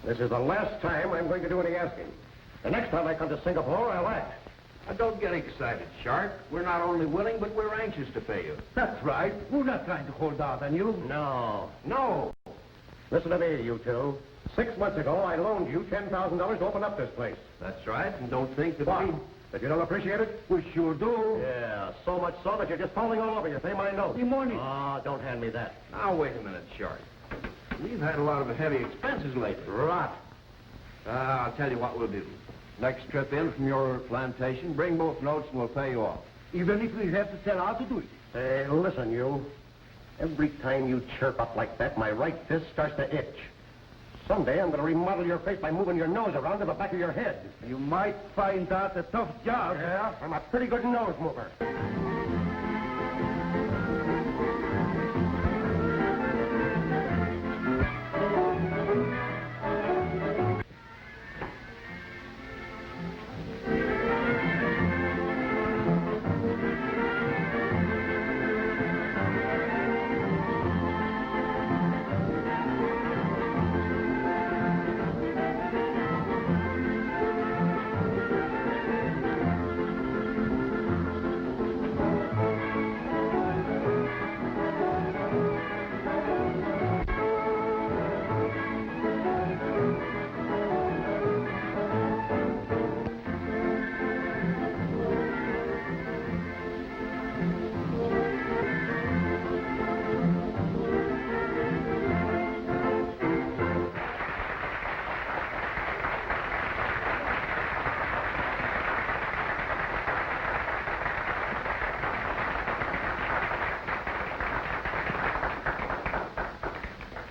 This is the last time I'm going to do any asking. The next time I come to Singapore, I'll act. Now, don't get excited, Shark. We're not only willing, but we're anxious to pay you. That's right. We're not trying to hold out on you. No. Listen to me, you two. 6 months ago, I loaned you $10,000 to open up this place. That's right, and don't think that What? That you don't appreciate it? We sure do. Yeah, so much so that you're just falling all over. You pay my note. Good morning. Oh, don't hand me that. Now, wait a minute, Shark. We've had a lot of heavy expenses lately. Rot. I'll tell you what we'll do. Next trip in from your plantation, bring both notes and we'll pay you off. Even if we have to sell out to do it. Hey, listen, you. Every time you chirp up like that, my right fist starts to itch. Someday I'm going to remodel your face by moving your nose around to the back of your head. You might find that a tough job. Yeah, I'm a pretty good nose mover.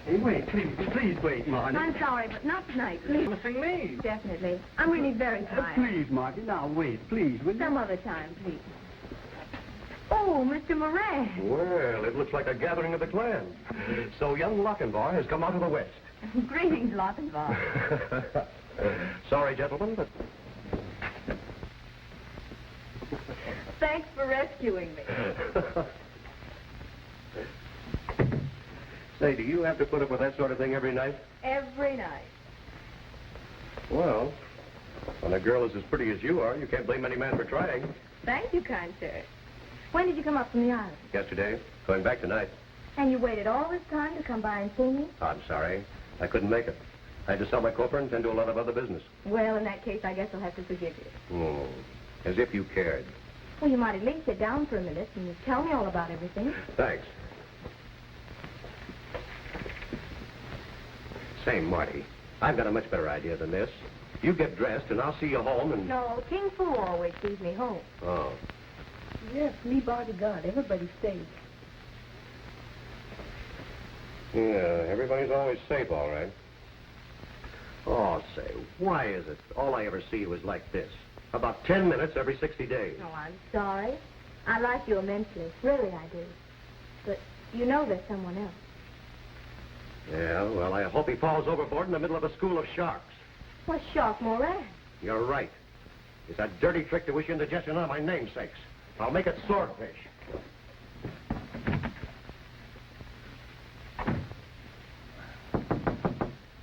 Hey, wait, please wait, Marty. I'm sorry, but not tonight, please. Missing me. Definitely. I'm really very tired. Please, Marty, now wait, please, will you? Some other time, please. Oh, Mr. Moran. Well, it looks like a gathering of the clan. So young Lochinvar has come out of the west. Greetings, Lochinvar. Sorry, gentlemen, but... Thanks for rescuing me. Say, do you have to put up with that sort of thing every night? Every night. Well, when a girl is as pretty as you are, you can't blame any man for trying. Thank you, kind sir. When did you come up from the island? Yesterday, going back tonight. And you waited all this time to come by and see me? I'm sorry. I couldn't make it. I had to sell my copra and tend to a lot of other business. Well, in that case, I guess I'll have to forgive you. Oh, as if you cared. Well, you might at least sit down for a minute and tell me all about everything. Thanks. Say, Marty, I've got a much better idea than this. You get dressed, and I'll see you home, and... No, King Fu always sees me home. Oh. Yes, me bodyguard. Everybody stays. Yeah, everybody's always safe, all right. Oh, say, why is it all I ever see you is like this? About 10 minutes every 60 days. Oh, I'm sorry. I like you immensely. Really, I do. But you know there's someone else. Yeah, well, I hope he falls overboard in the middle of a school of sharks. Well, Shark Moran. You're right. It's a dirty trick to wish indigestion on my namesakes. I'll make it swordfish.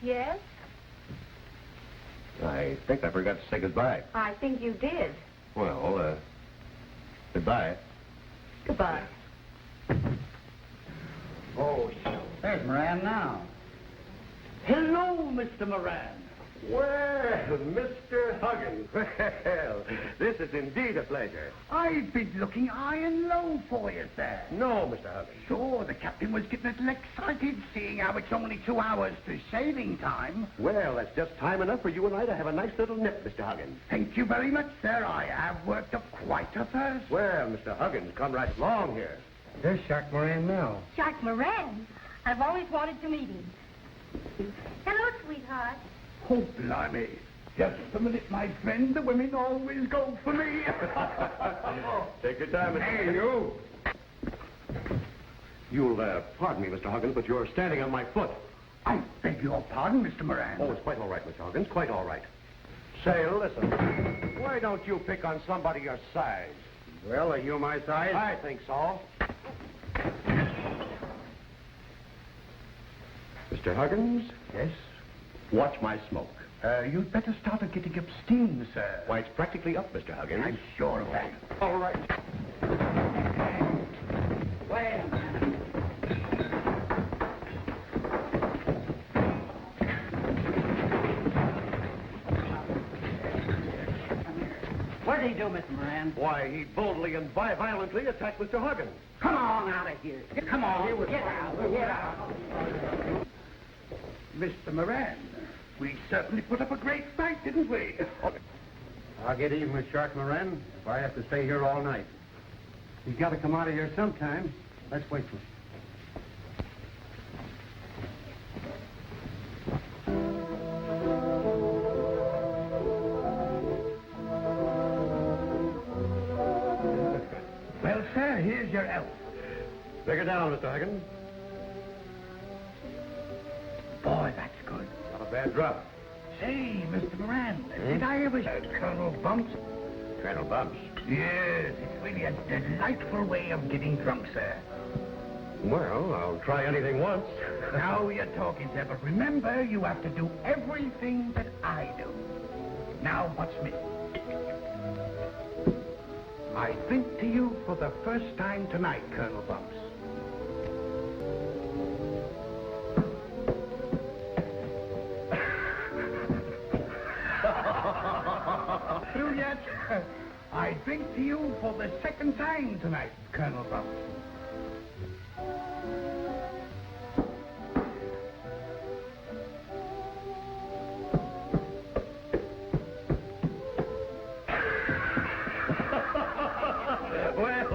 Yes? I think I forgot to say goodbye. I think you did. Well, goodbye. Goodbye. Oh, sure. There's Moran now. Hello, Mr. Moran. Well, Mr. Huggins. Well, this is indeed a pleasure. I've been looking high and low for you, sir. No, Mr. Huggins. Sure, the captain was getting a little excited seeing how it's only 2 hours to sailing time. Well, that's just time enough for you and I to have a nice little nip, Mr. Huggins. Thank you very much, sir. I have worked up quite a thirst. Well, Mr. Huggins, come right along here. There's Shark Moran now. Shark Moran? I've always wanted to meet him. Hello, sweetheart. Oh, blimey. Just a minute, my friend. The women always go for me. Take your time, Mr. Hey, you. You'll, pardon me, Mr. Huggins, but you're standing on my foot. I beg your pardon, Mr. Moran. Oh, it's quite all right, Mr. Huggins, quite all right. Say, listen, why don't you pick on somebody your size? Well, are you my size? I think so. Mr. Huggins? Yes? Watch my smoke. You'd better start getting up steam, sir. Why, it's practically up, Mr. Huggins. I'm sure of that. All right. Wait a minute. What did he do, Mr. Moran? Why, he boldly and violently attacked Mr. Huggins. Come on out of here. Come on. Get out. Get out. Mr. Moran, we certainly put up a great fight, didn't we? I'll get even with Shark Moran if I have to stay here all night. He's got to come out of here sometime. Let's wait for him. Well, sir, here's your elf. Take her down, Mr. Huggins. Boy, that's good. Not a bad drop. Say, Mr. Moran, did I ever... Colonel Bumps? Colonel Bumps. Yes, it's really a delightful way of getting drunk, sir. Well, I'll try anything once. Now you're talking, sir, but remember, you have to do everything that I do. Now, watch me. I think to you for the first time tonight, Colonel Bumps. Through yet? I drink to you for the second time tonight, Colonel Bumps.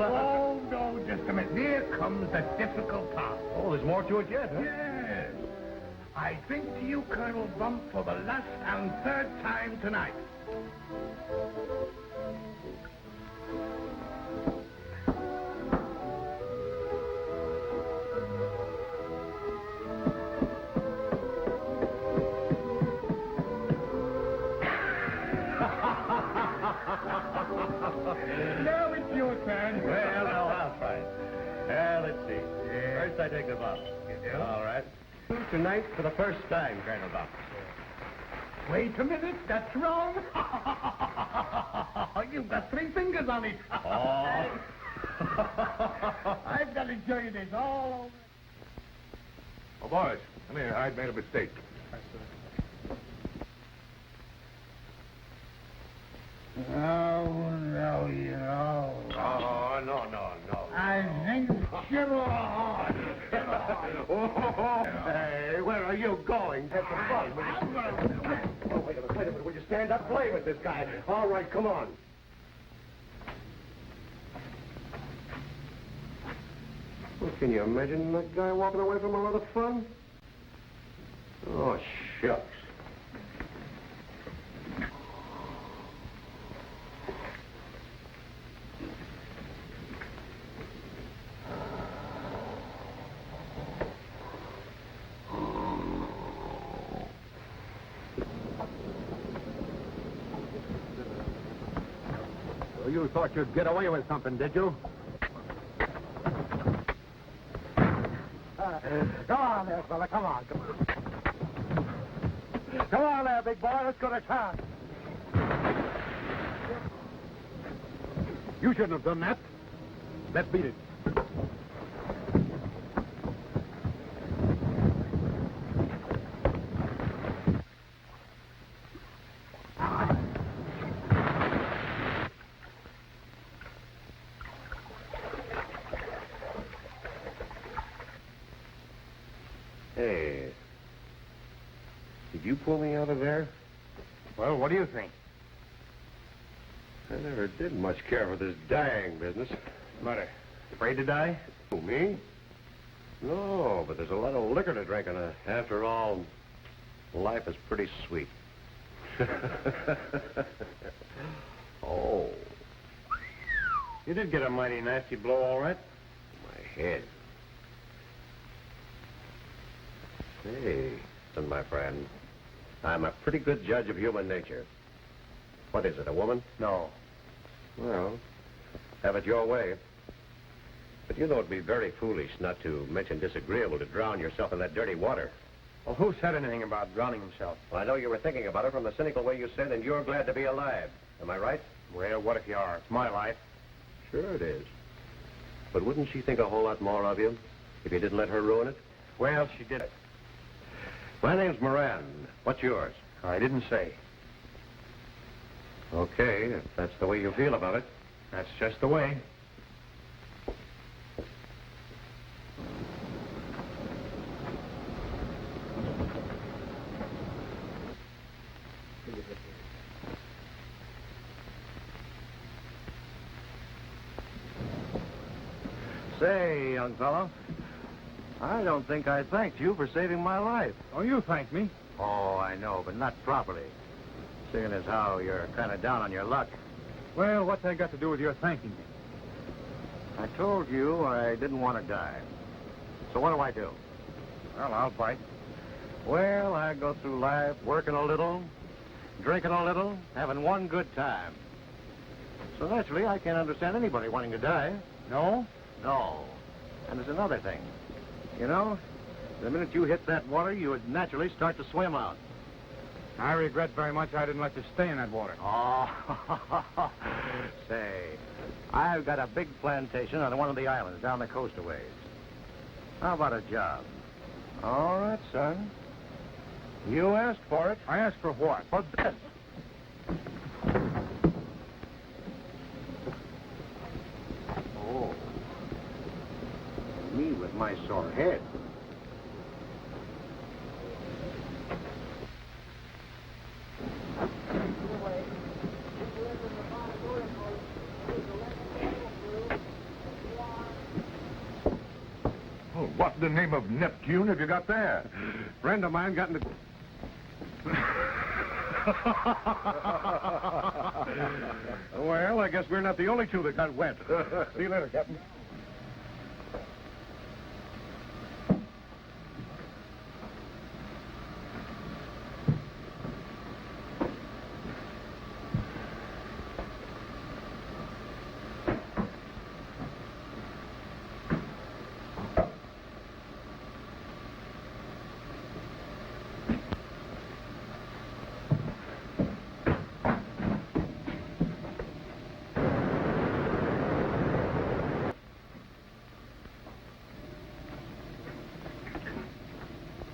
Oh, no, just a minute. Here comes the difficult part. Oh, there's more to it yet, huh? Yes. I drink to you, Colonel Bump, for the last and third time tonight. Now it's your turn. Well, no, I'll try it. Let's see. First I take the bump. All right. Tonight for the first time, Colonel Bump. Wait a minute, that's wrong. You've got 3 fingers on it. Oh. I've got to enjoy this all over. Oh, boys, come here. I made a mistake. Oh, no, you know. Oh, no. I think Shivahar. Hey, where are you going? Have some fun. Oh, wait a minute. Will you stand up? Play with this guy. All right, come on. Well, can you imagine that guy walking away from a lot of fun? Oh, shucks. You thought you'd get away with something, did you? Come on there, fella. Come on. Come on there, big boy. Let's go to town. You shouldn't have done that. Let's beat it. Hey, did you pull me out of there? Well, what do you think? I never did much care for this dying business. Matter? Afraid to die? Who, me? No, but there's a lot of liquor to drink, and after all, life is pretty sweet. Oh, You did get a mighty nasty blow, all right. my head. Hey, listen, my friend. I'm a pretty good judge of human nature. What is it, a woman? No. Well, have it your way. But you know it'd be very foolish not to mention disagreeable to drown yourself in that dirty water. Well, who said anything about drowning himself? Well, I know you were thinking about it from the cynical way you said, and you're glad to be alive. Am I right? Well, what if you are? It's my life. Sure it is. But wouldn't she think a whole lot more of you if you didn't let her ruin it? Well, she did it. My name's Moran. What's yours? I didn't say. Okay, if that's the way you feel about it. That's just the way. Say, young fellow, I don't think I thanked you for saving my life. Oh, you thanked me. Oh, I know, but not properly. Seeing as how you're kind of down on your luck. Well, what's that got to do with your thanking me? I told you I didn't want to die. So what do I do? Well, I'll bite. Well, I go through life working a little, drinking a little, having one good time. So naturally, I can't understand anybody wanting to die. No? No. And there's another thing. You know, the minute you hit that water, you would naturally start to swim out. I regret very much I didn't let you stay in that water. Oh, say, I've got a big plantation on one of the islands down the coast a ways. How about a job? All right, son. You asked for it. I asked for what? For this. Oh. Me with my sore head. Oh, what in the name of Neptune have you got there? Friend of mine got into... Well, I guess we're not the only two that got wet. See you later, Captain.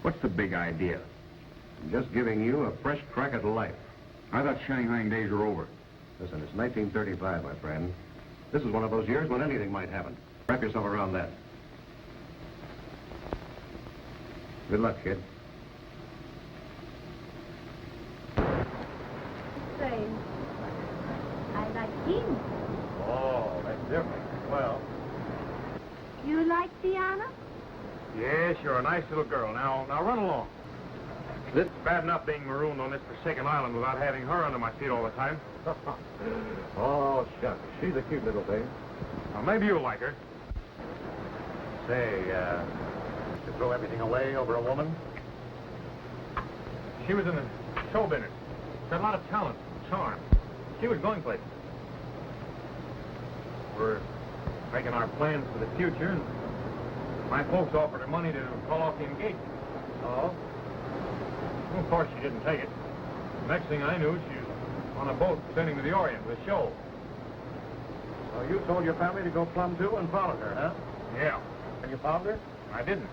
What's the big idea? Just giving you a fresh crack at life. I thought Shanghaiing days are over. Listen, it's 1935, my friend. This is one of those years when anything might happen. Wrap yourself around that. Good luck, kid. Say, I like him. Oh, that's different. Well, You like Diana? Yes, you're a nice little girl. Now run along. It's bad enough being marooned on this forsaken island without having her under my feet all the time. oh, shucks. She's a cute little thing. Well, maybe you'll like her. Say, to throw everything away over a woman? She was in the show business. She had a lot of talent, charm. She was going places. We're making our plans for the future, and my folks offered her money to call off the engagement. Oh? Well, of course, she didn't take it. The next thing I knew, she was on a boat sailing to the Orient with a show. So you told your family to go plumb to and followed her, huh? Yeah, And you found her? I didn't.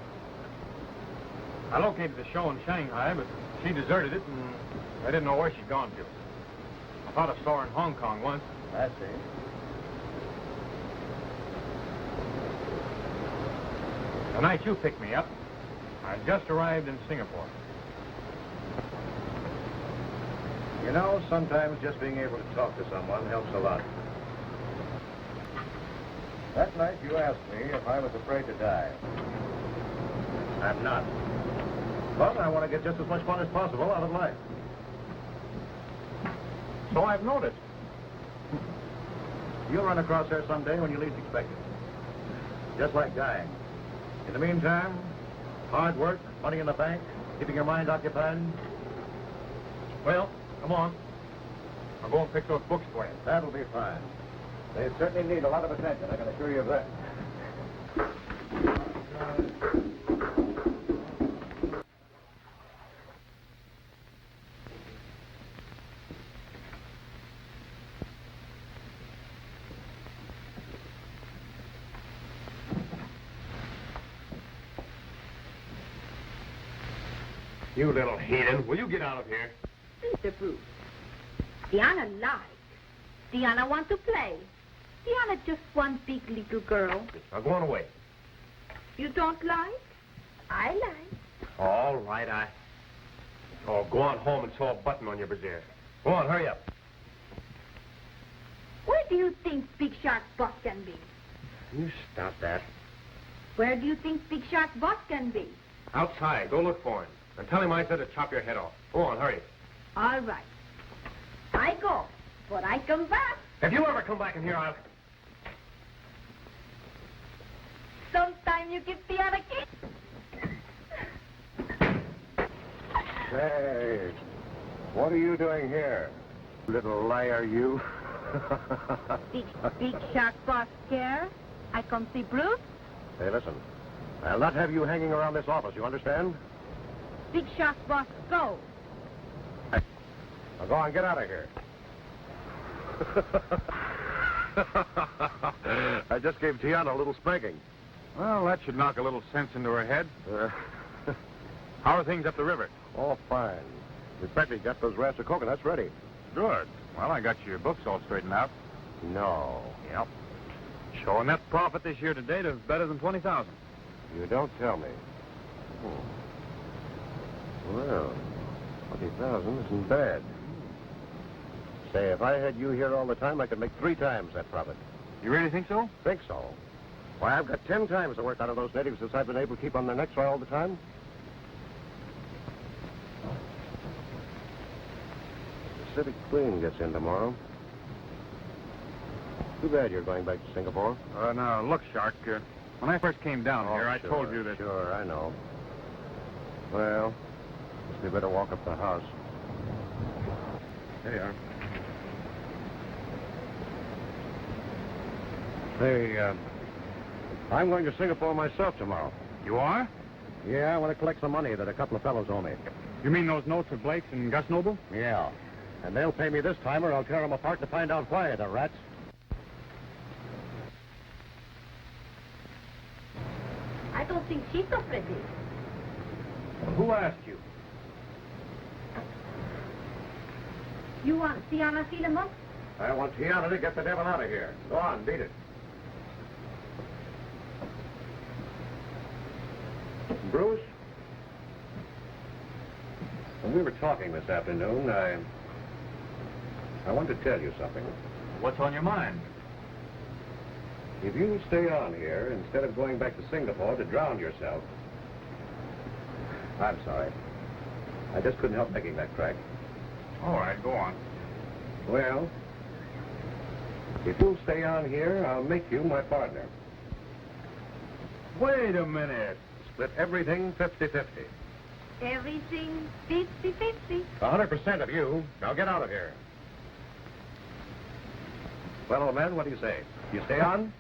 I located the show in Shanghai, but she deserted it, and I didn't know where she'd gone to. I thought I saw her in Hong Kong once. I see. The night you picked me up, I just arrived in Singapore. You know, sometimes just being able to talk to someone helps a lot. That night you asked me if I was afraid to die. I'm not. But I want to get just as much fun as possible out of life. So I've noticed. You'll run across her someday when you least expect it. Just like dying. In the meantime, hard work, money in the bank, keeping your mind occupied. Well, come on. I'll go and pick those books for you. That'll be fine. They certainly need a lot of attention, I can assure you of that. You little heathen. Will you get out of here? Mr. Bruce, Diana lies. Diana wants to play. Diana just one big little girl. Now go on away. You don't like? I like. All right, Oh, go on home and sew a button on your brassiere. Go on, hurry up. Where do you think Big Shark's boss can be? You stop that. Where do you think Big Shark's boss can be? Outside. Go look for him. And tell him I said to chop your head off. Go on, hurry. All right. I go, but I come back. If you ever come back in here, I'll... Sometime you give Diana a kiss. Hey, what are you doing here? Little liar, you. Big Shark boss care? I come see Bruce? Hey, listen. I'll not have you hanging around this office, you understand? Big Shark boss go. Now go on, get out of here. I just gave Tiana a little spanking. Well, that should knock a little sense into her head. How are things up the river? Oh, fine. In fact, we got those rafts of coconuts ready. Good. Well, I got your books all straightened out. No. Yep. Showing net profit this year to date of better than 20,000. You don't tell me. Well, 20,000 isn't bad. Say, if I had you here all the time, I could make 3 times that profit. You really think so? Think so? Why, I've got 10 times the work out of those natives since I've been able to keep on their necks all the time. The Pacific Queen gets in tomorrow. Too bad you're going back to Singapore. Now, look, Shark, when I first came down here, I sure, told you that... Sure, I know. Well, guess we better walk up the house. There you are. Hey, I'm going to Singapore myself tomorrow. You are? Yeah, I want to collect some money that a couple of fellows owe me. You mean those notes of Blake's and Gus Noble? Yeah. And they'll pay me this time, or I'll tear them apart to find out why, the rats. I don't think she's so pretty. Who asked you? You want Diana Philemon? I want Tiana to get the devil out of here. Go on, beat it. Bruce? When we were talking this afternoon, I want to tell you something. What's on your mind? If you stay on here instead of going back to Singapore to drown yourself... I'm sorry. I just couldn't help making that crack. All right, go on. Well, if you'll stay on here, I'll make you my partner. Wait a minute. Split everything 50-50. Everything 50-50. 100% of you. Now get out of here. Well, old man, what do you say? You stay on?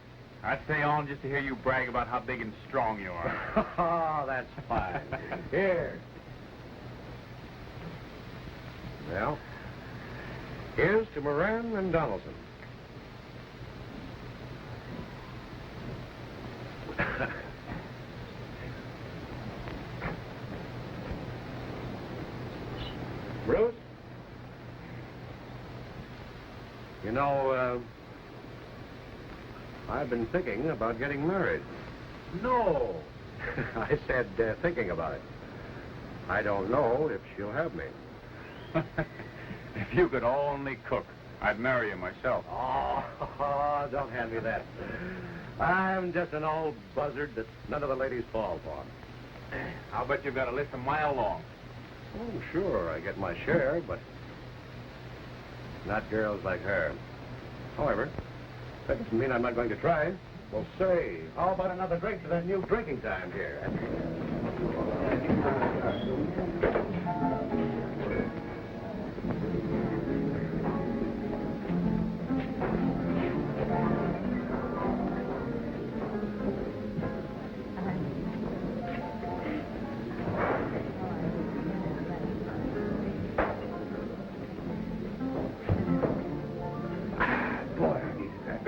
I'd stay on just to hear you brag about how big and strong you are. Oh, that's fine. Here. Well, here's to Moran and Donaldson. Bruce? You know, I've been thinking about getting married. No. I said thinking about it. I don't know if she'll have me. If you could only cook, I'd marry you myself. Oh, don't hand me that. I'm just an old buzzard that none of the ladies fall for. I'll bet you've got a list a mile long. Oh, sure, I get my share, but not girls like her. However, that doesn't mean I'm not going to try. Well, say, how about another drink to that new drinking time here? Boy, I need that.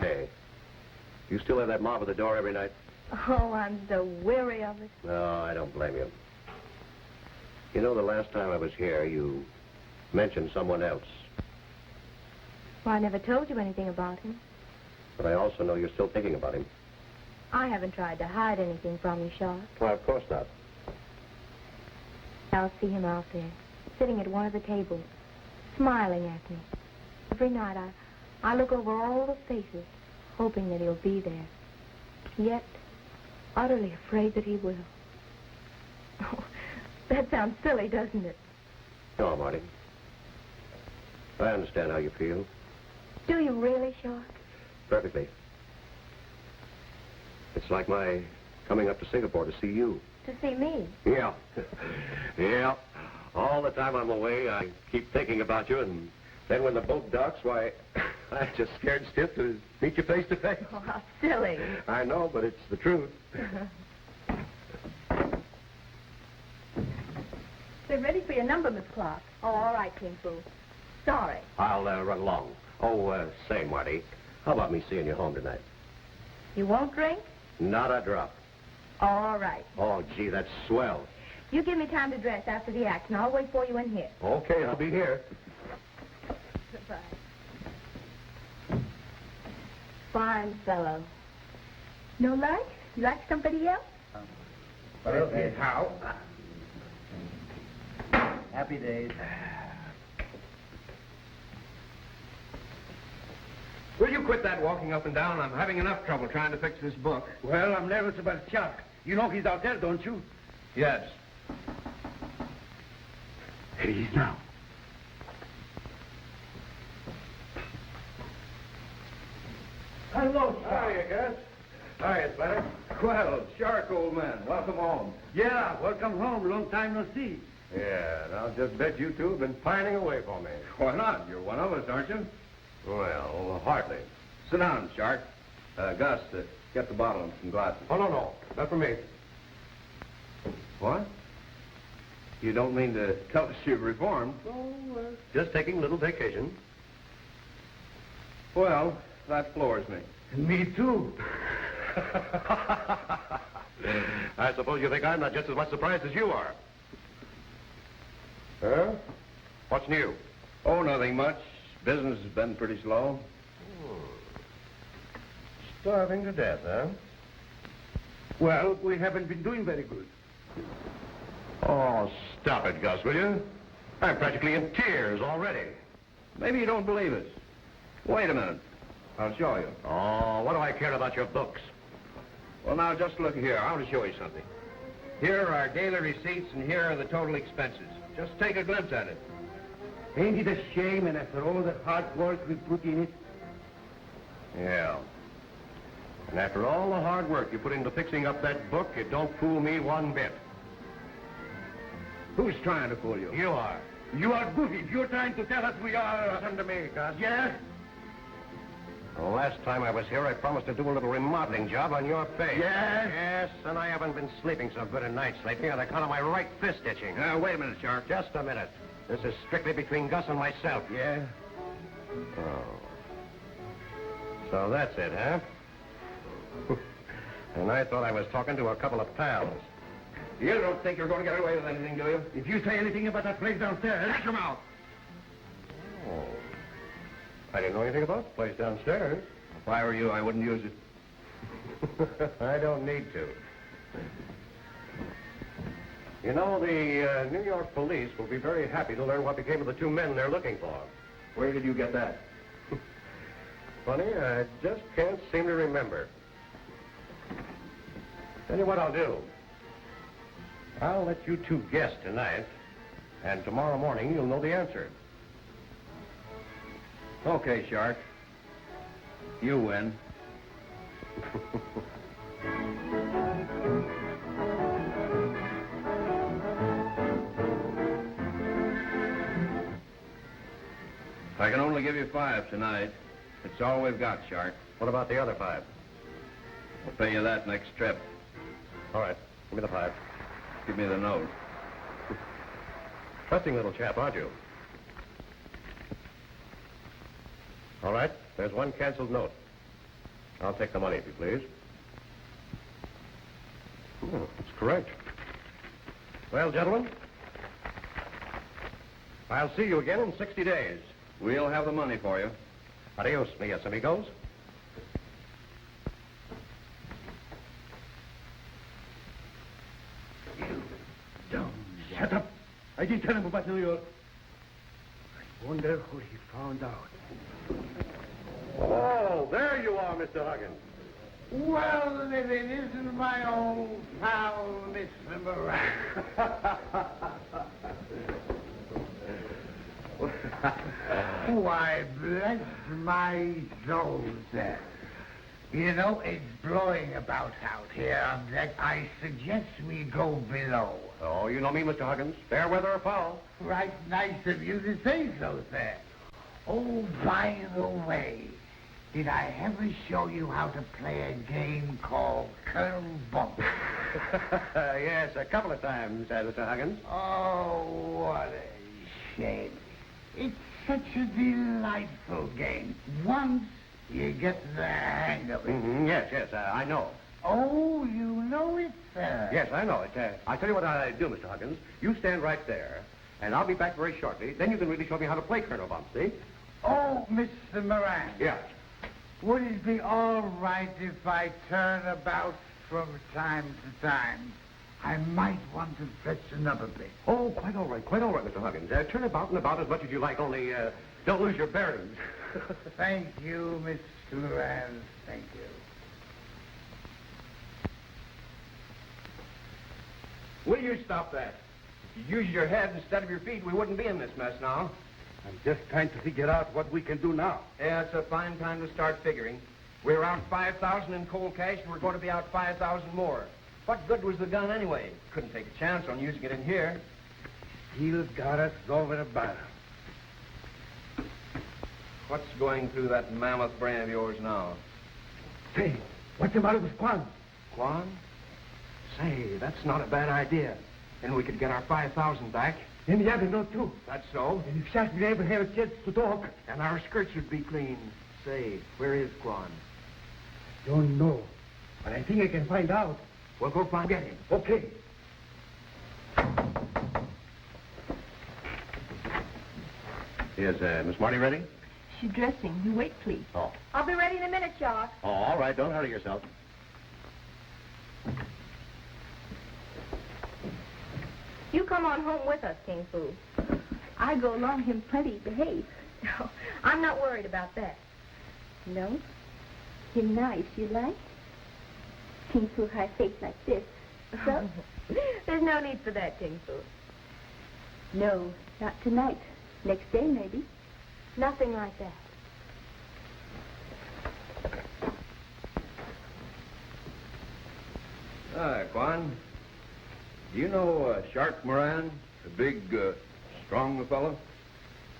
Hey, you still have that mop at the door every night? Oh, I'm so weary of it. No, I don't blame you. You know, the last time I was here, you mentioned someone else. Well, I never told you anything about him. But I also know you're still thinking about him. I haven't tried to hide anything from you, Shark. Why, of course not. I'll see him out there, sitting at one of the tables, smiling at me. Every night I look over all the faces, hoping that he'll be there. Yet, utterly afraid that he will. Oh, that sounds silly, doesn't it? No, Marty. I understand how you feel. Do you really, Shark? Perfectly. It's like my coming up to Singapore to see you. To see me? Yeah. Yeah. All the time I'm away, I keep thinking about you, and then when the boat docks, why, I'm just scared stiff to meet you face to face. Oh, how silly. I know, but it's the truth. We're ready for your number, Miss Clark. Oh, all right, King Fu. Sorry. I'll run along. Oh, say, Marty, how about me seeing you home tonight? You won't drink? Not a drop. All right. Oh, gee, that's swell. You give me time to dress after the act, and I'll wait for you in here. Okay, I'll be here. Goodbye. Fine fellow. No like? You like somebody else? Well, here's how. Happy days. Will you quit that walking up and down? I'm having enough trouble trying to fix this book. Well, I'm nervous about Chuck. You know he's out there, don't you? Yes. Here he is now. Hello, Shark. Hiya, Gus. Hiya, Splatter. Well, Shark, old man, welcome home. Yeah, welcome home. Long time no see. Yeah, and I'll just bet you two have been pining away for me. Why not? You're one of us, aren't you? Well, hardly. Sit down, Shark. Gus, get the bottle and some glasses. Oh, no. Not for me. What? You don't mean to tell us you've reformed? Oh, just taking a little vacation. Well, that floors me. Me too. I suppose you think I'm not just as much surprised as you are. Huh? What's new? Oh, nothing much. Business has been pretty slow. Starving to death, huh? Well, we haven't been doing very good. Oh, stop it, Gus, will you? I'm practically in tears already. Maybe you don't believe us. Wait a minute. I'll show you. Oh, what do I care about your books? Well, now, just look here. I want to show you something. Here are our daily receipts, and here are the total expenses. Just take a glimpse at it. Ain't it a shame, and after all the hard work we put in it? Yeah. And after all the hard work you put into fixing up that book, it don't fool me one bit. Who's trying to fool you? You are. You are goofy. You're trying to tell us we are... Listen to me, Gus. Yes? The last time I was here, I promised to do a little remodeling job on your face. Yes? Yes, and I haven't been sleeping so good at nights lately on account of my right fist itching. Wait a minute, Shark. Just a minute. This is strictly between Gus and myself. Yeah? Oh. So that's it, huh? And I thought I was talking to a couple of pals. You don't think you're going to get away with anything, do you? If you say anything about that place downstairs... Shut your mouth! Oh. I didn't know anything about the place downstairs. If I were you, I wouldn't use it. I don't need to. You know, the New York police will be very happy to learn what became of the two men they're looking for. Where did you get that? Funny, I just can't seem to remember. Tell you what I'll do. I'll let you two guess tonight, and tomorrow morning you'll know the answer. Okay, Shark. You win. I can only give you 5 tonight. It's all we've got, Shark. What about the other 5? I'll pay you that next trip. All right, give me the 5. Give me the note. Trusting little chap, aren't you? All right, there's one canceled note. I'll take the money, if you please. Oh, that's correct. Well, gentlemen, I'll see you again in 60 days. We'll have the money for you. Adios, mis amigos. Shut up. I didn't tell him about New York. I wonder what he found out. Oh, there you are, Mr. Huggins. Well, if it isn't my old pal, Mr. Moran. Why, bless my soul, sir. You know, it's blowing about out here on deck. I suggest we go below. Oh, you know me, Mr. Huggins. Fair weather or foul. Right nice of you to say so, sir. Oh, by the way, did I ever show you how to play a game called Colonel Bump? Yes, a couple of times, Mr. Huggins. Oh, what a shame. It's such a delightful game. Once you get the hang of it. Yes, I know. Oh, you know it, sir? Yes, I know it. I'll tell you what I do, Mr. Huggins. You stand right there, and I'll be back very shortly. Then you can really show me how to play Colonel Bump, see? Oh, Mr. Moran. Yeah. Would it be all right if I turn about from time to time? I might want to fetch another bit. Oh, quite all right, Mr. Huggins. Turn about and about as much as you like, only don't lose your bearings. Thank you, Mr. Moran. Thank you. Will you stop that? If you use your head instead of your feet, we wouldn't be in this mess now. I'm just trying to figure out what we can do now. Yeah, it's a fine time to start figuring. We're out 5,000 in cold cash, and we're going to be out 5,000 more. What good was the gun anyway? Couldn't take a chance on using it in here. He's got us over the barrel. What's going through that mammoth brain of yours now? Say, what's the matter with Quan? Quan? Say, that's not a bad idea. Then we could get our 5,000 back. And the other note, too. That's so. And if Shaq never have a chance to talk. And our skirts would be clean. Say, where is Quan? Don't know. But I think I can find out. We'll go find get him. Okay. Is Miss Marty ready? She's dressing. You wait, please. Oh. I'll be ready in a minute, Shaw. Oh, all right. Don't hurry yourself. You come on home with us, King Fu. I go along him plenty behaved. No, I'm not worried about that. No? Him nice, you like? King Fu high face like this. So? There's no need for that, King Fu. No, not tonight. Next day, maybe. Nothing like that. Quan. Do you know Shark Moran? A big, strong fellow?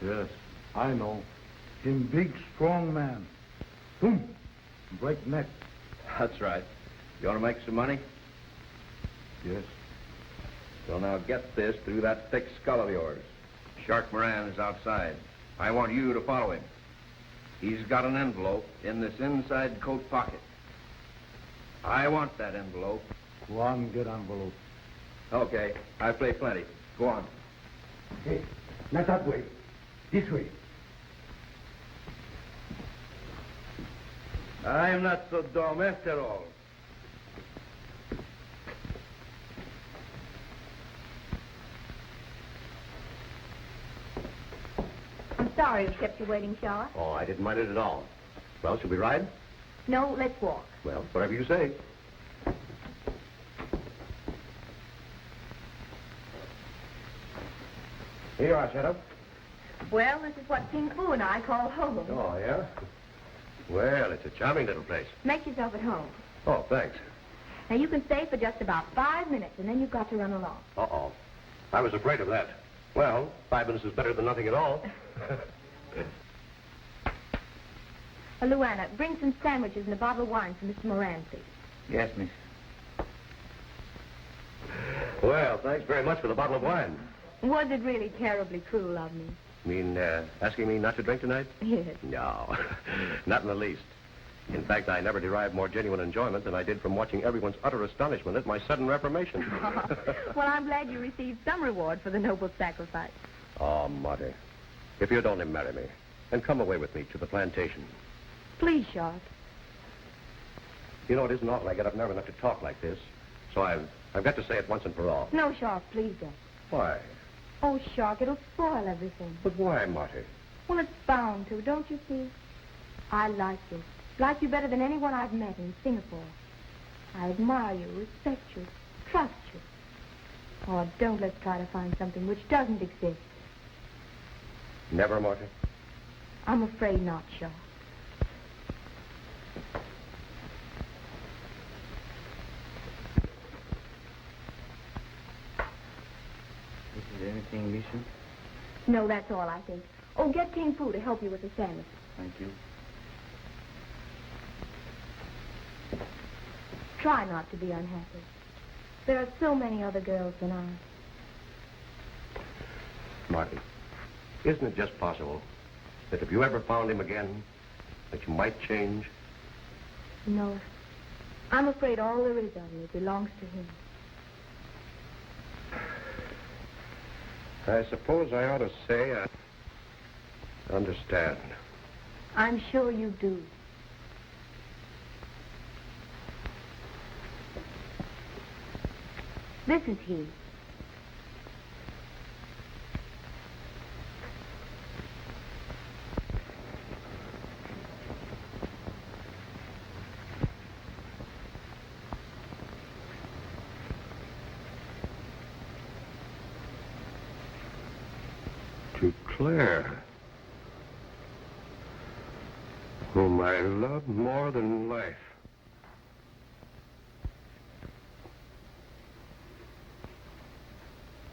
Yes, I know. Him big, strong man. Boom. Break neck. That's right. You want to make some money? Yes. Well, now get this through that thick skull of yours. Shark Moran is outside. I want you to follow him. He's got an envelope in this inside coat pocket. I want that envelope. Quan, get envelope. Okay, I play plenty. Go on. Hey, not that way. This way. I'm not so dumb after all. I'm sorry we kept you waiting, Shaw. Oh, I didn't mind it at all. Well, should we ride? No, let's walk. Well, whatever you say. Here you are, Shadow. Well, this is what King Fu and I call home. Oh, yeah? Well, it's a charming little place. Make yourself at home. Oh, thanks. Now, you can stay for just about 5 minutes, and then you've got to run along. Uh-oh. I was afraid of that. Well, 5 minutes is better than nothing at all. Luana, bring some sandwiches and a bottle of wine for Mr. Moran, please. Yes, miss. Well, thanks very much for the bottle of wine. Was it really terribly cruel of me? You mean, asking me not to drink tonight? Yes. No, not in the least. In fact, I never derived more genuine enjoyment than I did from watching everyone's utter astonishment at my sudden reformation. Well, I'm glad you received some reward for the noble sacrifice. Oh, Marty, if you'd only marry me and come away with me to the plantation. Please, Sharp. You know, it isn't often I get up nerve enough to talk like this, so I've got to say it once and for all. No, Sharp, please don't. Why? Oh, Shark, it'll spoil everything. But why, Marty? Well, it's bound to, don't you see? I like you. Like you better than anyone I've met in Singapore. I admire you, respect you, trust you. Oh, don't let's try to find something which doesn't exist. Never, Marty? I'm afraid not, Shark. Is there anything missing? No, that's all, I think. Oh, get King Fu to help you with the sandwich. Thank you. Try not to be unhappy. There are so many other girls than I. Marty, isn't it just possible that if you ever found him again, that you might change? No. I'm afraid all there is of me belongs to him. I suppose I ought to say I understand. I'm sure you do. This is he. To Claire, whom I love more than life.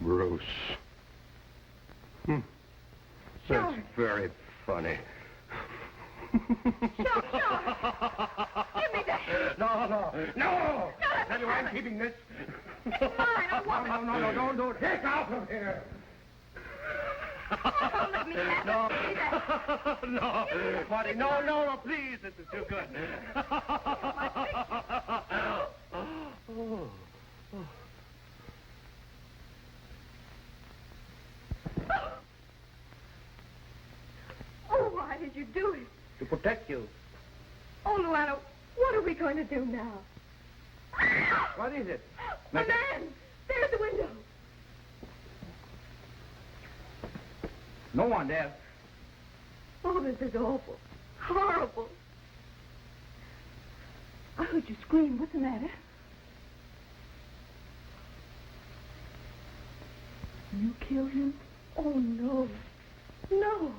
Bruce. That's very funny. Sure. Give me that. No! No, Tell you I'm keeping this. It's mine. I want it. No, don't do it. Take out from here. Oh, let me have it. Give me that. No, Marty, no, please. This is too good. Oh, why did you do it? To protect you. Oh, Luana, what are we going to do now? What is it? A man! There at the window. No one there. Oh, this is awful. Horrible. I heard you scream. What's the matter? You killed him? Oh, no. No.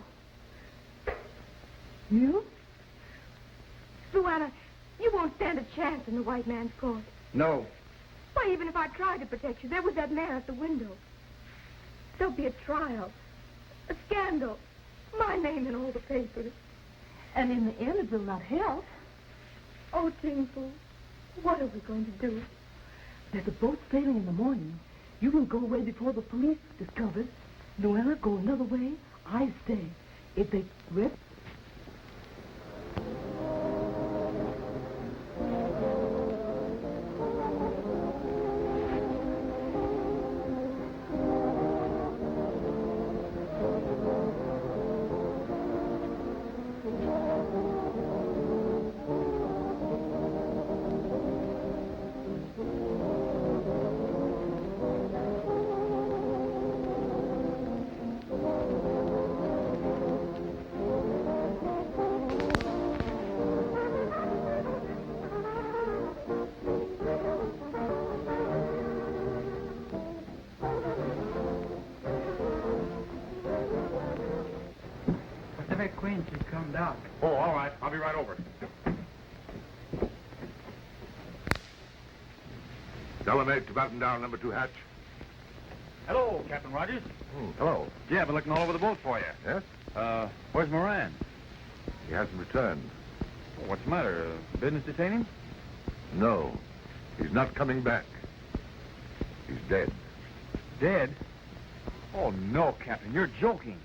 You? Luana, you won't stand a chance in the white man's court. No. Why, even if I tried to protect you, there was that man at the window. There'll be a trial, a scandal, my name in all the papers. And in the end, it will not help. Oh, Tinkle, what are we going to do? There's a boat sailing in the morning. You will go away before the police discover it. Noella, go another way. I stay. If they rip... Queen should come down. Oh, all right. I'll be right over. Delamate to batten down number 2 hatch. Hello, Captain Rogers. Hello. Yeah, I've been looking all over the boat for you. Yes? Where's Moran? He hasn't returned. Oh, what's the matter? Business detaining? No. He's not coming back. He's dead. Dead? Oh, no, Captain. You're joking.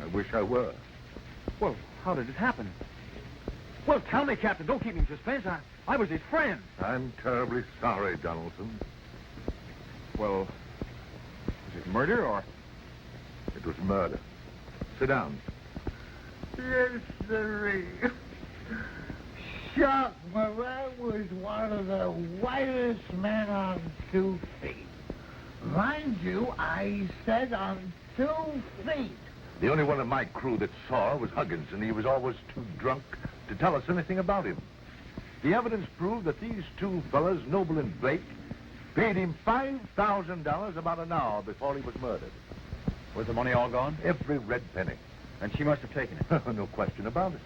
I wish I were. Well, how did it happen? Well, tell me, Captain. Don't keep me in suspense. I was his friend. I'm terribly sorry, Donaldson. Well, was it murder or... It was murder. Sit down. Yes, sirree. Shock, Moran was one of the whitest men on 2 feet. Mind you, I said on 2 feet. The only one of my crew that saw was Huggins, and he was always too drunk to tell us anything about him. The evidence proved that these two fellas, Noble and Blake, paid him $5,000 about an hour before he was murdered. Was the money all gone? Every red penny. And she must have taken it. No question about it.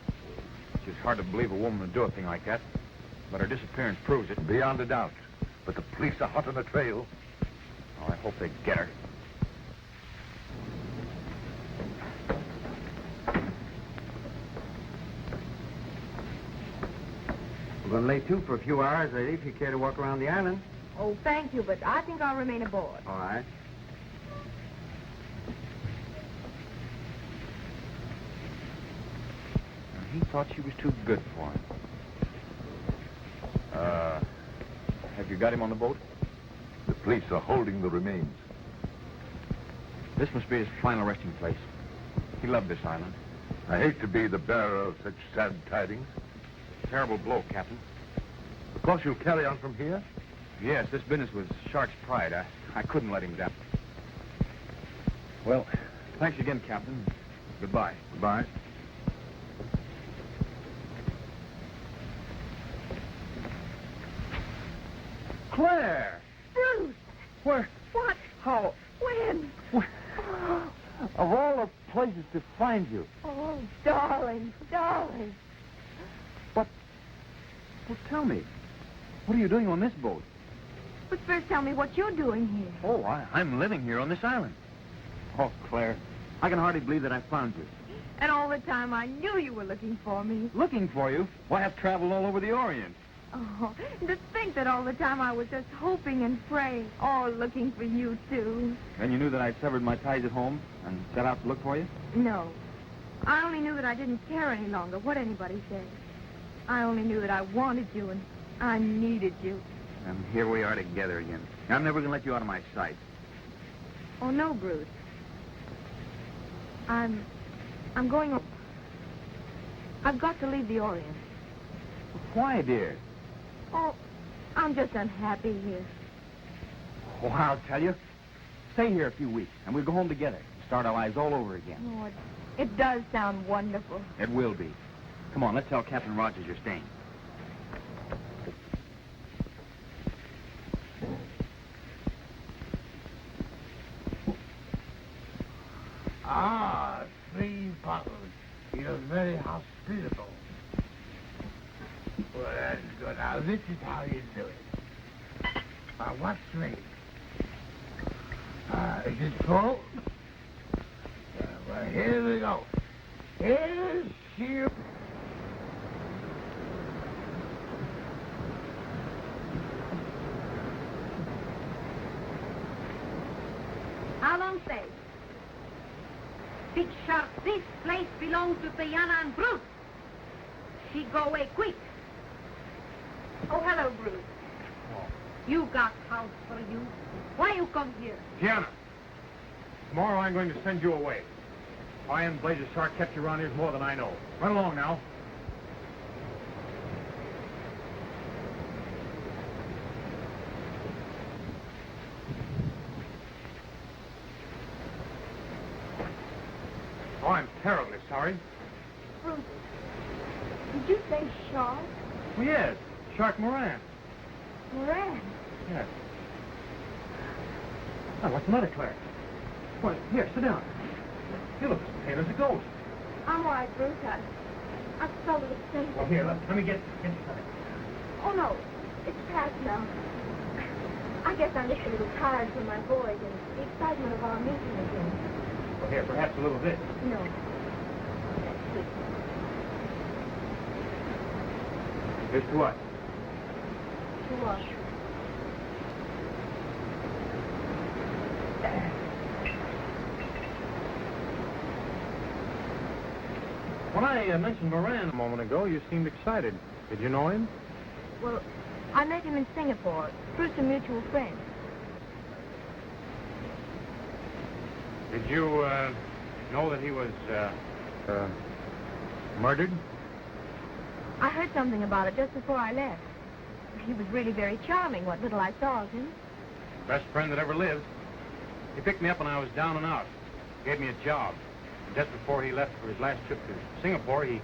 It's hard to believe a woman would do a thing like that. But her disappearance proves it. Beyond a doubt. But the police are hot on the trail. Oh, I hope they get her. We're going to lay to for a few hours, lady, if you care to walk around the island. Oh, thank you, but I think I'll remain aboard. All right. He thought she was too good for him. Have you got him on the boat? The police are holding the remains. This must be his final resting place. He loved this island. I hate to be the bearer of such sad tidings. Terrible blow, Captain. Of course, you'll carry on from here? Yes, this business was Shark's pride. I couldn't let him down. Well, thanks again, Captain. Goodbye. Goodbye. Claire! Bruce! Where? What? How? When? Of all the places to find you. Oh, darling, darling. Well, tell me. What are you doing on this boat? But first tell me what you're doing here. Oh, I'm living here on this island. Oh, Claire, I can hardly believe that I found you. And all the time I knew you were looking for me. Looking for you? Why, I've traveled all over the Orient. Oh, to think that all the time I was just hoping and praying, all looking for you, too. Then you knew that I'd severed my ties at home and set out to look for you? No. I only knew that I didn't care any longer what anybody said. I only knew that I wanted you and I needed you. And here we are together again. I'm never going to let you out of my sight. Oh, no, Bruce. I'm going... I've got to leave the Orient. Why, dear? Oh, I'm just unhappy here. Oh, I'll tell you. Stay here a few weeks, and we'll go home together. Start our lives all over again. Oh, it does sound wonderful. It will be. Come on, let's tell Captain Rogers you're staying. Ah, 3 bottles. You're very hospitable. Well, that's good. Now, this is how you do it. Now, what's me? Is it full? Well, here we go. Here's you. How long stay? Big Shark, this place belongs to Diana and Bruce. She go away quick. Oh, hello, Bruce. Oh. You got house for you. Why you come here? Tiana, tomorrow I'm going to send you away. Iron Blazer Shark kept you around here more than I know. Run along now. Oh, I'm terribly sorry. Bruce, did you say Shark? Well, yes, Shark Moran. Moran? Yes. Now, what's the matter, Claire? Well, here, sit down. You look as pale as a ghost. I'm all right, Bruce. I felt a little faint. Well, here, let me get you something. Oh, no. It's past now. I guess I'm just a little tired from my voyage and the excitement of our meeting again. Well, here, perhaps a little of this. No. That's sweet. This to what? To what? When I mentioned Moran a moment ago, you seemed excited. Did you know him? Well, I met him in Singapore through some mutual friends. Did you know that he was murdered? I heard something about it just before I left. He was really very charming, what little I saw of him. Best friend that ever lived. He picked me up when I was down and out. Gave me a job. And just before he left for his last trip to Singapore, he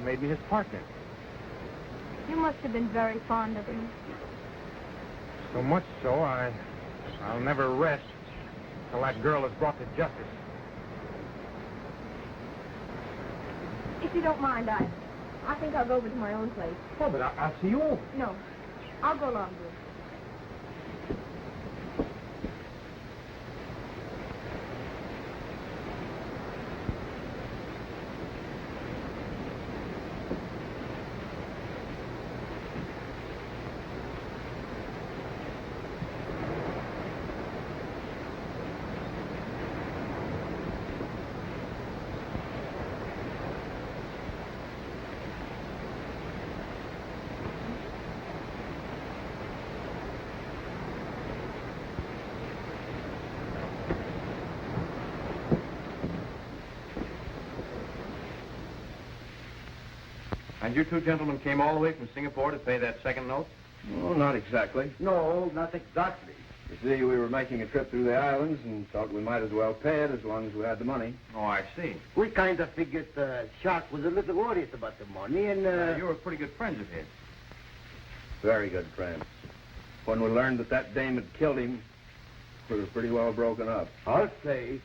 made me his partner. You must have been very fond of him. So much so, I'll never rest till that girl is brought to justice. If you don't mind, I think I'll go over to my own place. Oh, but I'll see you over. No, I'll go along with you. And you two gentlemen came all the way from Singapore to pay that second note? Oh, not exactly. No, not exactly. You see, we were making a trip through the islands and thought we might as well pay it as long as we had the money. Oh, I see. We kind of figured Shark was a little worried about the money, and... You were pretty good friends of his. Very good friends. When we learned that dame had killed him, we were pretty well broken up. I'll say,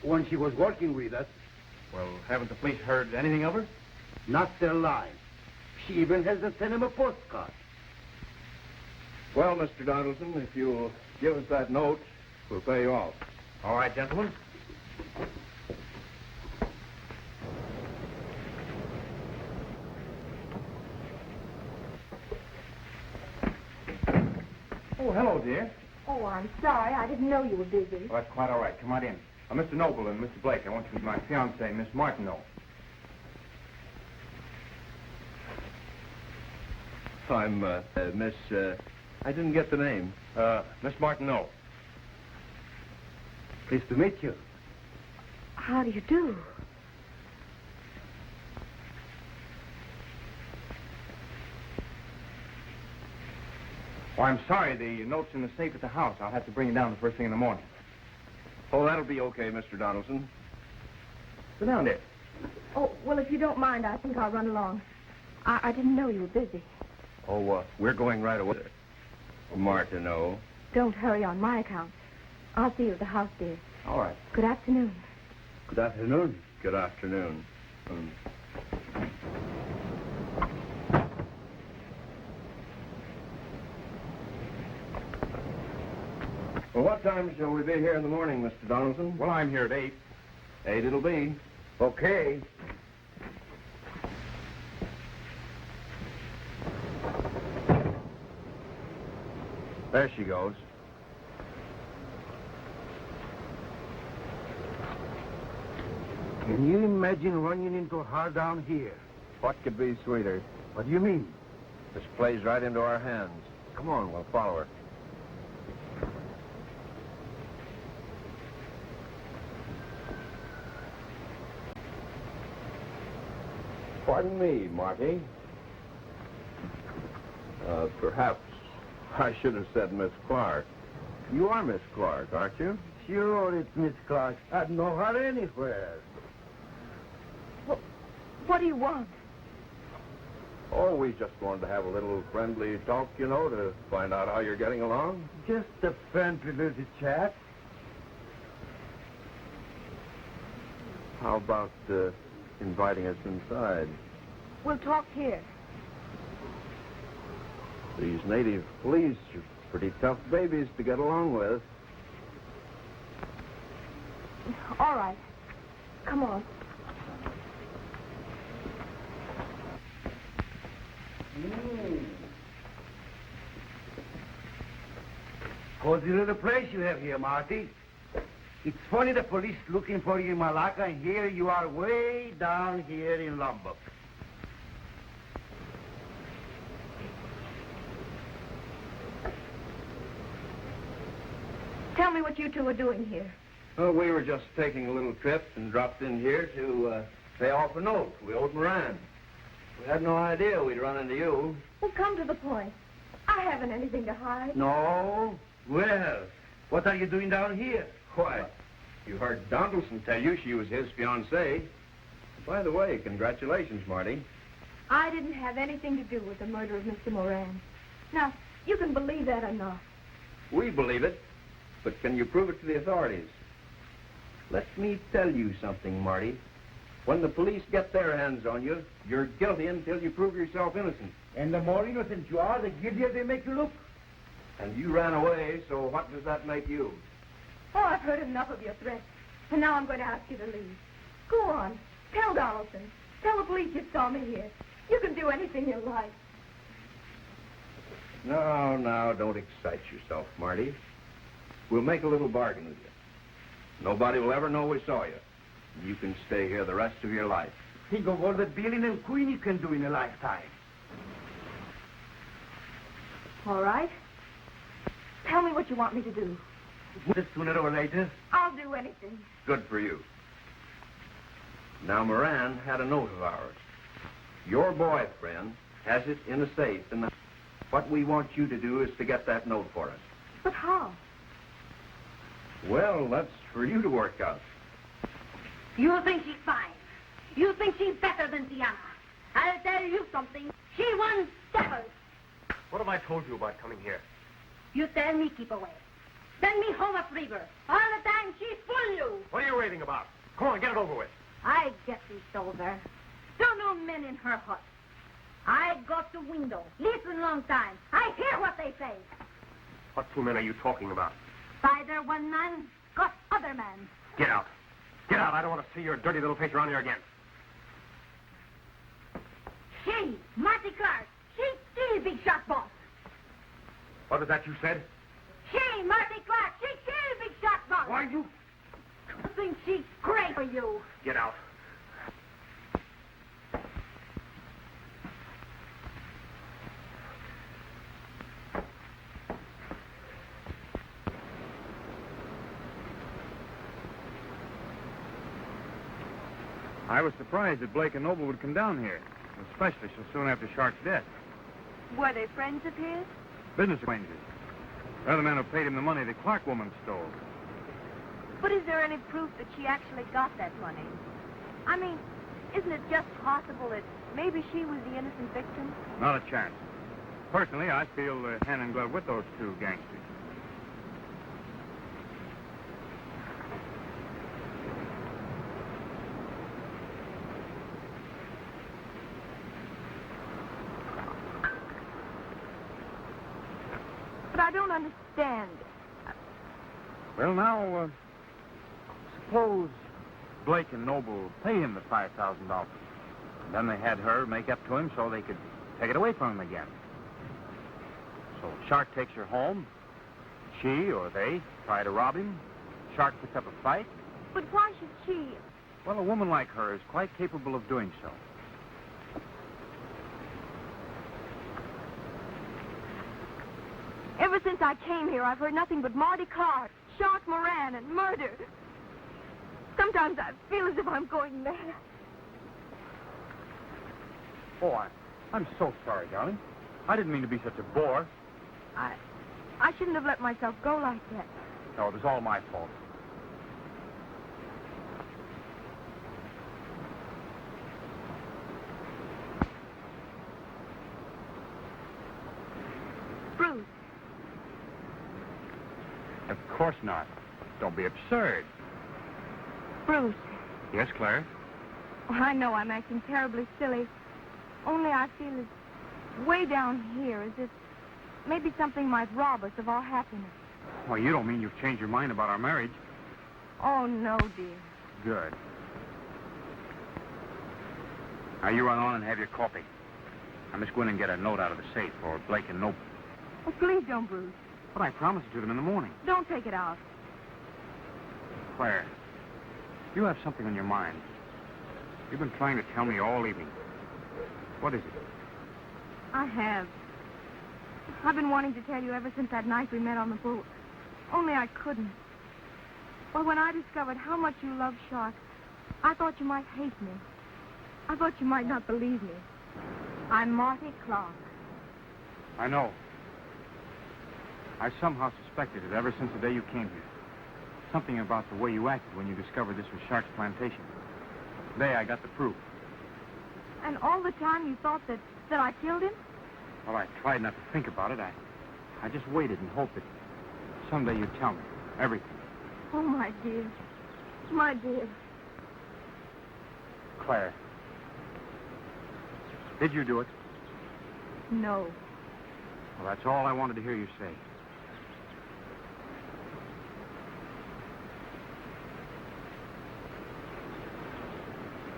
when she was working with us, Well, haven't the police heard anything of her? not their line. She even has to send him a postcard. Well, Mr. Donaldson, if you'll give us that note, we'll pay you off. All right, gentlemen. Oh, hello, dear. Oh, I'm sorry. I didn't know you were busy. Well, that's quite all right. Come right in. Mr. Noble and Mr. Blake, I want you to meet my fiancée, Miss Martineau. I'm, Miss, I didn't get the name. Miss Martineau. Pleased to meet you. How do you do? Oh, I'm sorry. The note's in the safe at the house. I'll have to bring it down the first thing in the morning. Oh, that'll be okay, Mr. Donaldson. Sit down there. Oh, well, if you don't mind, I think I'll run along. I didn't know you were busy. Oh, we're going right away. Martineau. Don't hurry on my account. I'll see you at the house, dear. All right. Good afternoon. Good afternoon. Good afternoon. Well, what time shall we be here in the morning, Mr. Donaldson? Well, I'm here at 8. 8 it'll be. Okay. There she goes. Can you imagine running into her down here? What could be sweeter? What do you mean? This plays right into our hands. Come on, we'll follow her. Pardon me, Marty. Perhaps I should have said Miss Clark. You are Miss Clark, aren't you? Sure, it's Miss Clark. I'd know her anywhere. What do you want? Oh, we just wanted to have a little friendly talk, you know, to find out how you're getting along. Just a friendly little chat. How about inviting us inside? We'll talk here. These native police are pretty tough babies to get along with. All right. Come on. Cozy little place you have here, Marty. It's funny the police looking for you in Malacca, and here you are way down here in Lombok. Tell me what you two are doing here. Well, we were just taking a little trip and dropped in here to pay off a note we owed Moran. We had no idea we'd run into you. Well, come to the point. I haven't anything to hide. No? Well, what are you doing down here? Why, you heard Donaldson tell you she was his fiancée. By the way, congratulations, Marty. I didn't have anything to do with the murder of Mr. Moran. Now, you can believe that or not. We believe it, but can you prove it to the authorities? Let me tell you something, Marty. When the police get their hands on you, you're guilty until you prove yourself innocent. And the more innocent you are, the guiltier they make you look. And you ran away, so what does that make you? Oh, I've heard enough of your threats. And now I'm going to ask you to leave. Go on. Tell Donaldson. Tell the police you saw me here. You can do anything you like. No, don't excite yourself, Marty. We'll make a little bargain with you. Nobody will ever know we saw you. You can stay here the rest of your life. Think of all the billing and queen you can do in a lifetime. All right. Tell me what you want me to do. Sooner or later. I'll do anything. Good for you. Now, Moran had a note of ours. Your boyfriend has it in a safe in the... What we want you to do is to get that note for us. But how? Well, that's for you to work out. You think she's fine. You think she's better than Diana. I'll tell you something. She won devils. What have I told you about coming here? You tell me keep away. Send me home a fever. All the time she's fooling you. What are you raving about? Come on, get it over with. I get this over. Don't know men in her hut. I got the window. Listen long time. I hear what they say. What two men are you talking about? Spider one man, got other man. Get out. Get out. I don't want to see your dirty little face around here again. She, Marty Clark. She big shot boss. What was that you said? She, Marty Clark. She big shot boss. Why, you... I think she's great for you. Get out. I was surprised that Blake and Noble would come down here, especially so soon after Shark's death. Were they friends of his? Business acquaintances. They're the men who paid him the money the Clark woman stole. But is there any proof that she actually got that money? I mean, isn't it just possible that maybe she was the innocent victim? Not a chance. Personally, I feel hand in glove with those two gangsters. But I don't understand. Well, now, suppose Blake and Noble pay him the $5,000. And then they had her make up to him so they could take it away from him again. So Shark takes her home. She or they try to rob him. Shark puts up a fight. But why should she? Well, a woman like her is quite capable of doing so. Ever since I came here, I've heard nothing but Marty Clark, Shark Moran, and murder. Sometimes I feel as if I'm going mad. Oh, I'm so sorry, darling. I didn't mean to be such a bore. I shouldn't have let myself go like that. No, it was all my fault. Bruce. Of course not. Don't be absurd. Bruce. Yes, Claire? Well, I know I'm acting terribly silly. Only I feel as way down here as if maybe something might rob us of our happiness. Well, you don't mean you've changed your mind about our marriage? Oh, no, dear. Good. Now, you run on and have your coffee. I must go in and get a note out of the safe for Blake and Noble. Oh, please don't, Bruce. But I promised it to them in the morning. Don't take it out. Claire, you have something on your mind. You've been trying to tell me all evening. What is it? I have. I've been wanting to tell you ever since that night we met on the boat. Only I couldn't. Well, when I discovered how much you love Shark, I thought you might hate me. I thought you might not believe me. I'm Marty Clark. I know. I somehow suspected it ever since the day you came here. Something about the way you acted when you discovered this was Shark's plantation. Today I got the proof. And all the time you thought that I killed him? Well, I tried not to think about it. I just waited and hoped that someday you'd tell me everything. Oh, my dear. My dear. Claire. Did you do it? No. Well, that's all I wanted to hear you say.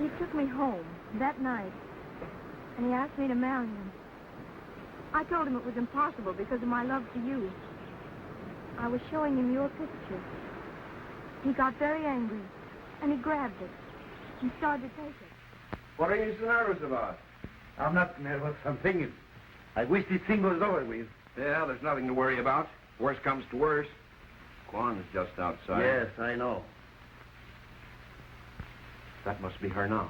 He took me home that night, and he asked me to marry him. I told him it was impossible because of my love for you. I was showing him your picture. He got very angry, and he grabbed it and started to take it. What are you so nervous about? I'm not nervous. I'm thinking. I wish this thing was over with. Yeah, there's nothing to worry about. Worst comes to worst. Quan is just outside. Yes, I know. That must be her now.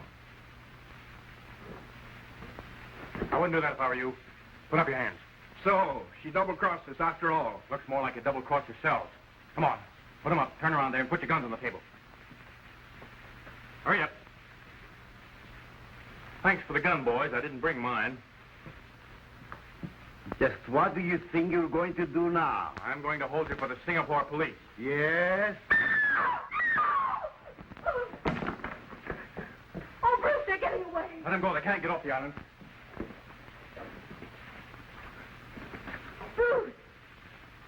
I wouldn't do that if I were you. Put up your hands. So, she double-crossed us after all. Looks more like you double-crossed yourselves. Come on. Put them up. Turn around there and put your guns on the table. Hurry up. Thanks for the gun, boys. I didn't bring mine. Just what do you think you're going to do now? I'm going to hold you for the Singapore police. Yes? Oh, Bruce, they're getting away. Let them go. They can't get off the island. Bruce!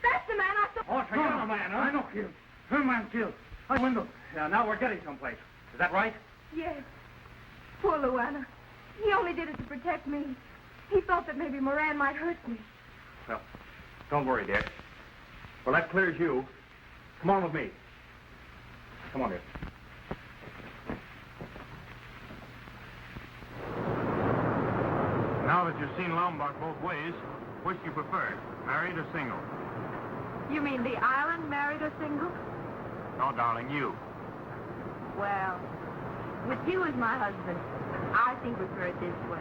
That's the man I saw. Oh, so you're the man, huh? I know killed. Her man killed. Out the window. Yeah, now we're getting someplace. Is that right? Yes. Poor Luana. He only did it to protect me. He thought that maybe Moran might hurt me. Well, don't worry, dear. Well, that clears you. Come on with me. Come on, dear. Now that you've seen Lombard both ways, which do you prefer, married or single? You mean the island, married or single? No, darling, you. Well, with you as my husband, I think we prefer it this way.